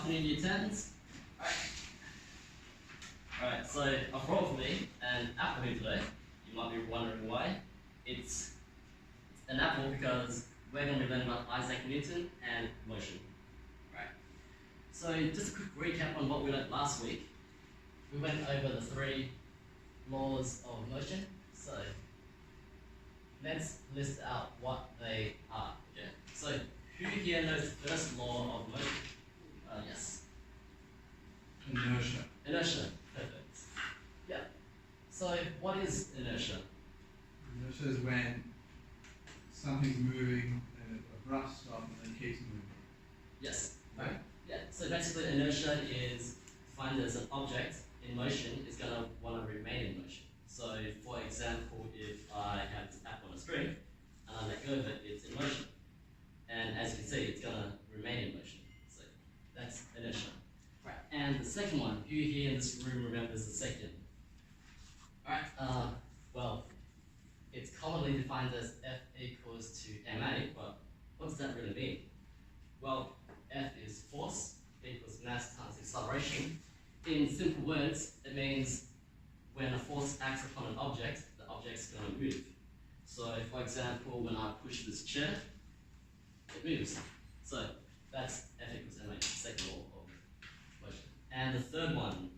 afternoon, year 10s. Alright, so I've brought with me an apple here today. You might be wondering why. It's an apple because we're going to be learning about Isaac Newton and motion. Right. So just a quick recap on what we learned last week. We went over the 3 laws of motion. So let's list out what they are. Okay. So who here knows the first law of motion? Yes. Inertia. Inertia. Perfect. Yeah. So what is inertia? Inertia is when something's moving and it abrupts stop and then keeps moving. Yes. Right? Yeah. So basically inertia is defined as an object in motion is going to want to remain in motion. So for example, if I have this apple on a string and I let go of it, it's in motion. And as you can see, it's going to remain in motion. So that's inertia. Right. And the second one, who here in this room remembers the second? Alright, well, it's commonly defined as F equals to ma, but what does that really mean? Well, F is force equals mass times acceleration. In simple words, it means when a force acts upon an object, the object's going to move. So, for example, when I push this chair, it moves. So, that's F equals ma, the second law of motion. And the third one,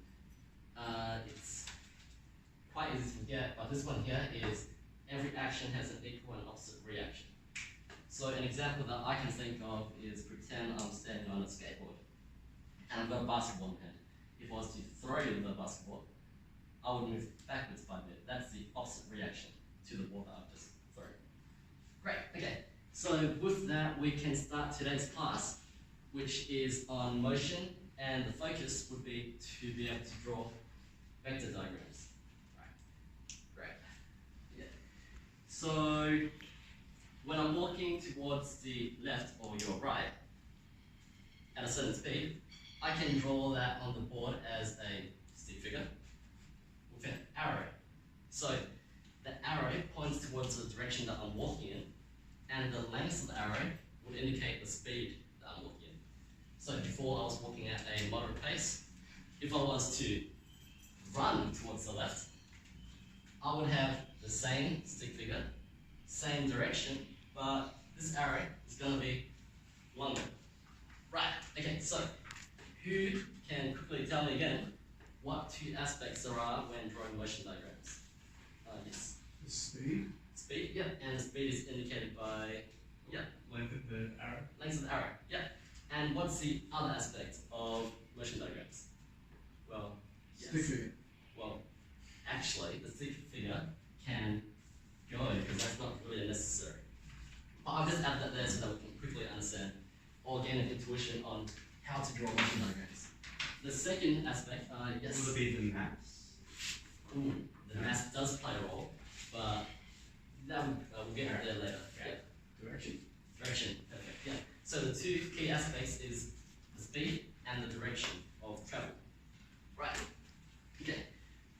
it's quite easy to forget, but this one here is every action has an equal and opposite reaction. So an example that I can think of is pretend I'm standing on a skateboard and I've got a basketball in hand. If I was to throw the basketball, I would move backwards by a bit. That's the opposite reaction to the ball that I've just thrown. Great, okay. So with that, we can start today's class, which is on motion, and the focus would be to be able to draw vector diagrams. Right. Great. Yeah. So when I'm walking towards the left or your right at a certain speed, I can draw that on the board as a stick figure with an arrow. So the arrow points towards the direction that I'm walking in, and the length of the arrow would indicate the speed that I'm walking in. So before I was walking at a moderate pace, if I was to run towards the left, I would have the same stick figure, same direction, but this arrow is going to be longer. Right, okay, so who can quickly tell me again what 2 aspects there are when drawing motion diagrams? Yes. The speed. Speed, yeah, and the speed is indicated by, yeah. Length of the arrow. Length of the arrow, yeah. And what's the other aspect of motion diagrams? Well, yes. Stick figure. Well, actually, the stick figure can go because that's not really necessary. But I've just added that there so that we can quickly understand or gain an intuition on how to draw motion diagrams. The second aspect, yes. Will it be the mass? The mass does play a role, but that we'll get there later. Okay. Yeah. Direction. Perfect. Yeah. So the 2 key aspects is the speed and the direction of travel. Right. Okay.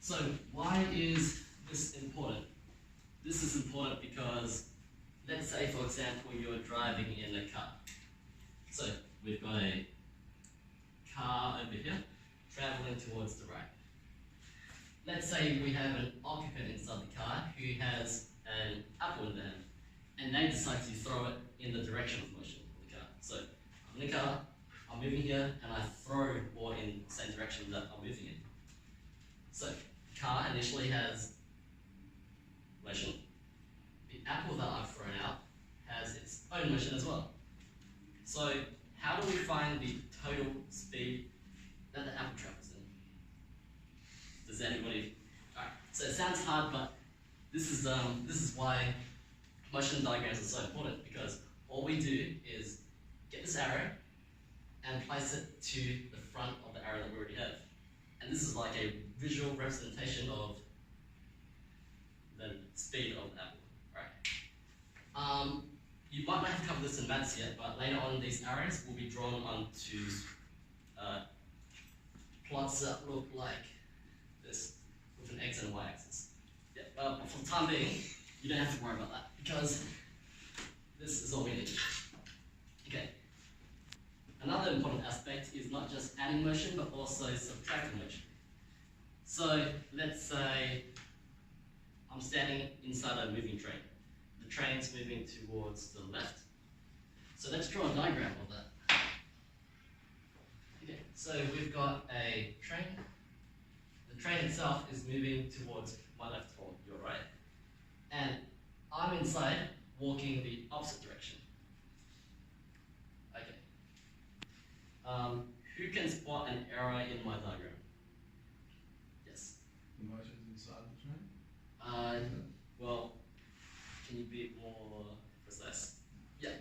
So why is this important? This is important because let's say, for example, you're driving in a car. So we've got a car over here traveling towards the right. Let's say we have an occupant inside the car who has an apple in their hand, and they decide to throw it in the direction of motion of the car. So I'm in the car, I'm moving here, and I throw the ball in the same direction that I'm moving in. So the car initially has motion. The apple that I've thrown out has its own motion as well. So how do we find the total speed that the apple travels in? Does anybody? Alright, so it sounds hard, but this is why motion diagrams are so important, because all we do is get this arrow and place it to the front of the arrow that we already have. And this is like a visual representation of the speed of the apple, right? You might not have covered this in maths yet, but later on these arrows will be drawn onto plots that look like this, with an x and a y axis. Yeah, but for the time being, you don't have to worry about that, because this is all we need. Okay. Another important important aspect is not just adding motion, but also subtracting motion. So let's say I'm standing inside a moving train. The train's moving towards the left. So let's draw a diagram of that. Okay, so we've got a train. The train itself is moving towards my left or your right. And I'm inside, walking the opposite direction. Okay. Who can spot an error in my diagram? Yes. The motion's inside the train? Well, can you be more precise? Yeah.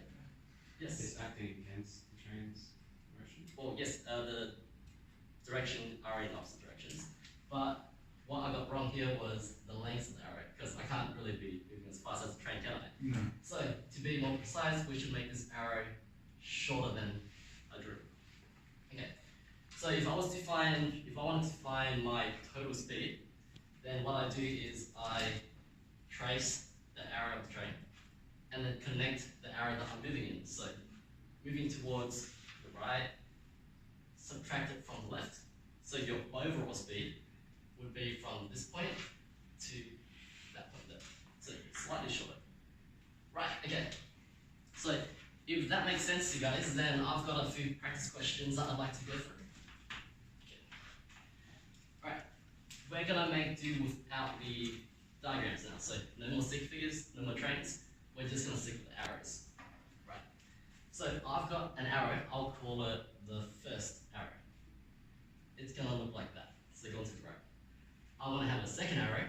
Yes. It's acting against the train's direction. Well, yes, the direction are in opposite directions. But what I got wrong here was the length of the arrow, because I can't really be moving as fast as the train, can I? No. So, to be more precise, we should make this arrow shorter than I drew. Okay. So if I wanted to find my total speed, then what I do is I trace the arrow of the train and then connect the arrow that I'm moving in. So moving towards the right, subtract it from the left. So your overall speed would be from this point to that point there. So slightly shorter. Right, okay. So if that makes sense to you guys, then I've got a few practice questions that I'd like to go through. Okay. Right, we're gonna make do without the diagrams now. So no more stick figures, no more trains. We're just gonna stick with the arrows. Right. So I've got an arrow, I'll call it the first arrow. It's gonna look like that. So going to the right. I wanna have a second arrow.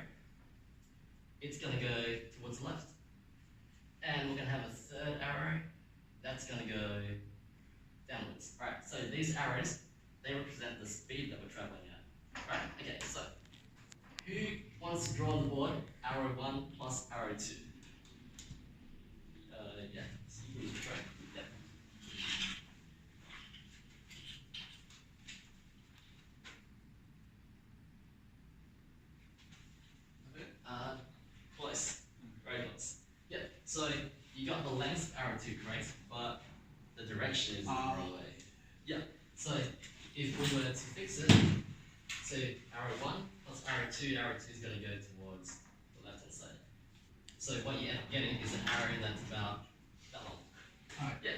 It's gonna go towards the left. And we're gonna have a third arrow. That's gonna go downwards. Alright, so these arrows, they represent the speed that we're traveling at. Right, okay, so who wants to draw on the board arrow 1 plus arrow 2? Yeah, so you can try. Yep. Close. Very close. Yep, so you got the length of arrow 2 correct, but the direction is the wrong way. Yeah, so if we were to fix it, so arrow 1 plus arrow 2 is going to go towards the left hand side. So what you end up getting is an arrow that's about that long. Alright. Yeah.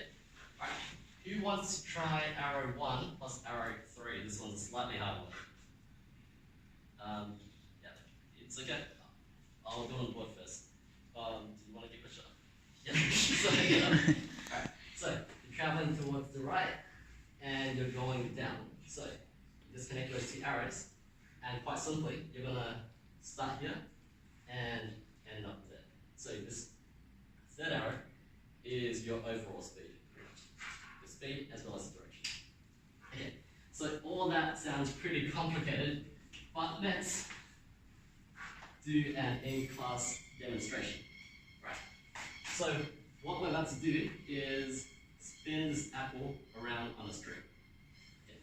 Alright. Who wants to try arrow 1 plus arrow 3? This one's a slightly harder one. Yeah, it's okay. I'll go on the board first. Do you want to give it a shot? Yeah. Alright. So you're traveling towards the right and you're going down. So you just connect those two arrows, and quite simply, you're gonna start here and end up there. So this third arrow is your overall speed. The speed as well as the direction. Okay. So all that sounds pretty complicated, but let's do an in-class demonstration. Right. So what we're about to do is spin this apple around on a string. Okay.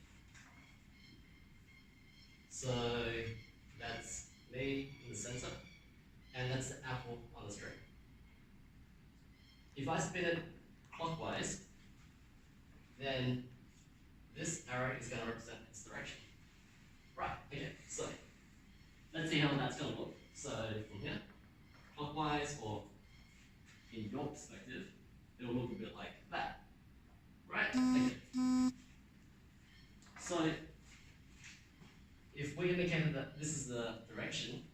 So that's me in the center, and that's the apple on the string. If I spin it clockwise, then this arrow is going to represent its direction. Right, okay, so let's see how that's going to look. So from here, clockwise, or in your perspective, it'll look a bit like that. Right, okay. So if we indicated that this is the direction,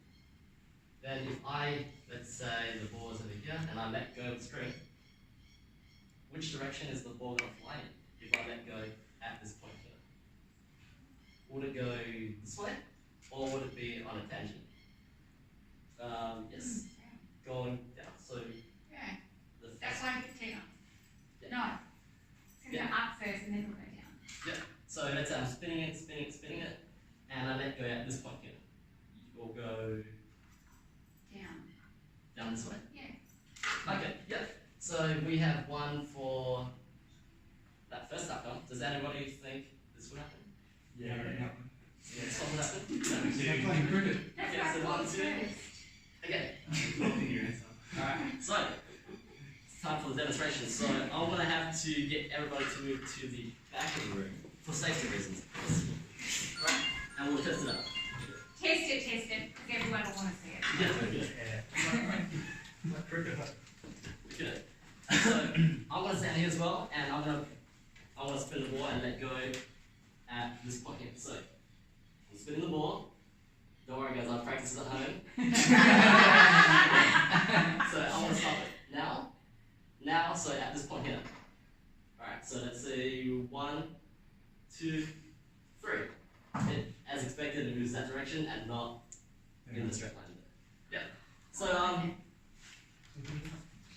then if I, let's say the ball is over here and I let go of the string, which direction is the ball going to fly in if I let go at this point here? Would it go this way, or would it be on a tangent? Yes, going down. So Yeah, the that's why it's down. Yeah. No, it's going to go up first and then it'll go down. Yeah. So let's say I'm spinning it, and I let go at this point here. It will go down this way. Yeah. Okay. Yeah. So we have one for that first outcome. Does anybody think this would happen? Yeah, right. Yeah, this one would happen. It's like playing cricket. That's Okay, so why one, it's two. first. Okay. Nothing your answer. Alright, so it's time for the demonstration. So I'm going to have to get everybody to move to the back of the room for safety reasons. Right. And we'll test it out. Taste it, because everyone will want to see it. Yeah, good. Good. So I'm going to stand here as well, and I'm going to spin the ball and let go at this point here. So I'm spinning the ball. Don't worry, guys. I'll practice at home. So I want to stop it now. So at this point here. All right. So let's say 1, 2, 3. It, as expected, it moves that direction and not in the straight line. Yeah. So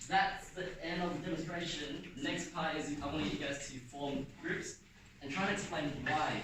that's the end of the demonstration. The next part is I want you guys to form groups and try to explain why